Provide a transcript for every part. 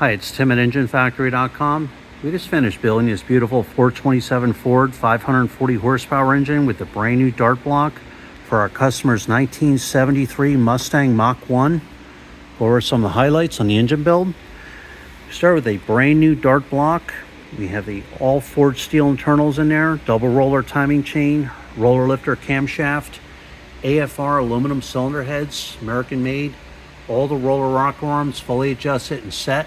Hi, it's Tim at EngineFactory.com. We just finished building this beautiful 427 Ford 540 horsepower engine with the brand new dart block for our customer's 1973 Mustang Mach 1. Go over some of the highlights on the engine build. We start with a brand new dart block. We have the all forged steel internals in there, double roller timing chain, roller lifter camshaft, AFR aluminum cylinder heads, American made, all the roller rocker arms fully adjusted and set.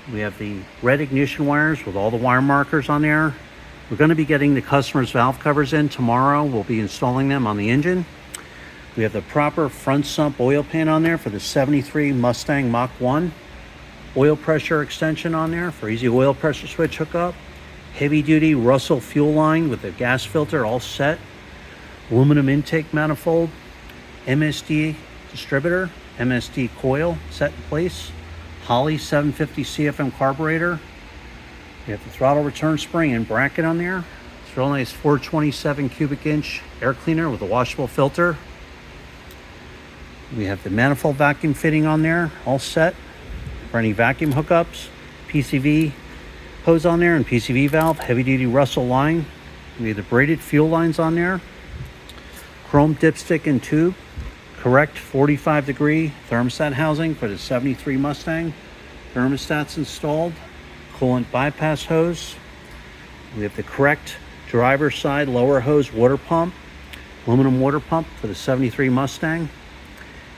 We have the red ignition wires with all the wire markers on there. We're going to be getting the customer's valve covers in tomorrow. We'll be installing them on the engine. We have the proper front sump oil pan on there for the 73 Mustang Mach 1. Oil pressure extension on there for easy oil pressure switch hookup. Heavy duty Russell fuel line with the gas filter all set. Aluminum intake manifold. MSD distributor. MSD coil set in place. Holley 750 CFM carburetor. We have the throttle return spring and bracket on there. It's a real nice 427 cubic inch air cleaner with a washable filter. We have the manifold vacuum fitting on there, all set for any vacuum hookups. PCV hose on there and PCV valve, heavy duty Russell line. We have the braided fuel lines on there. Chrome dipstick and tube. Correct 45-degree thermostat housing for the 73 Mustang. Thermostats installed. Coolant bypass hose. We have the correct driver's side lower hose water pump. Aluminum water pump for the 73 Mustang.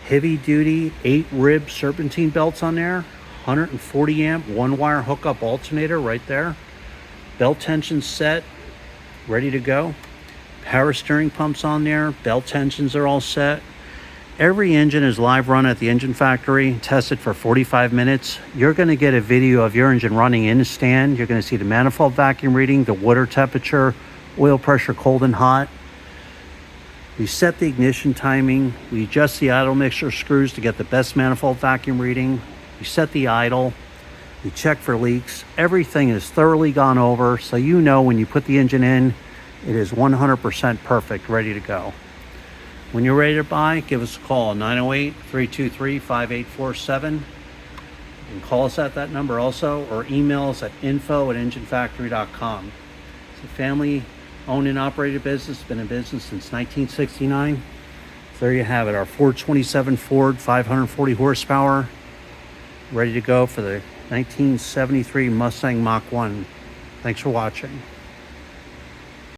Heavy duty 8-rib serpentine belts on there. 140 amp 1-wire hookup alternator right there. Belt tension set. Ready to go. Power steering pumps on there. Belt tensions are all set. Every engine is live run at the engine factory, tested for 45 minutes. You're going to get a video of your engine running in the stand. You're going to see the manifold vacuum reading, the water temperature, oil pressure cold and hot. We set the ignition timing. We adjust the idle mixture screws to get the best manifold vacuum reading. We set the idle. We check for leaks. Everything is thoroughly gone over, so you know when you put the engine in, it is 100% perfect, ready to go. When you're ready to buy, give us a call, 908-323-5847. You can call us at that number also, or email us at info@enginefactory.com. It's a family-owned and operated business, been in business since 1969. So there you have it, our 427 Ford 540 horsepower, ready to go for the 1973 Mustang Mach 1. Thanks for watching.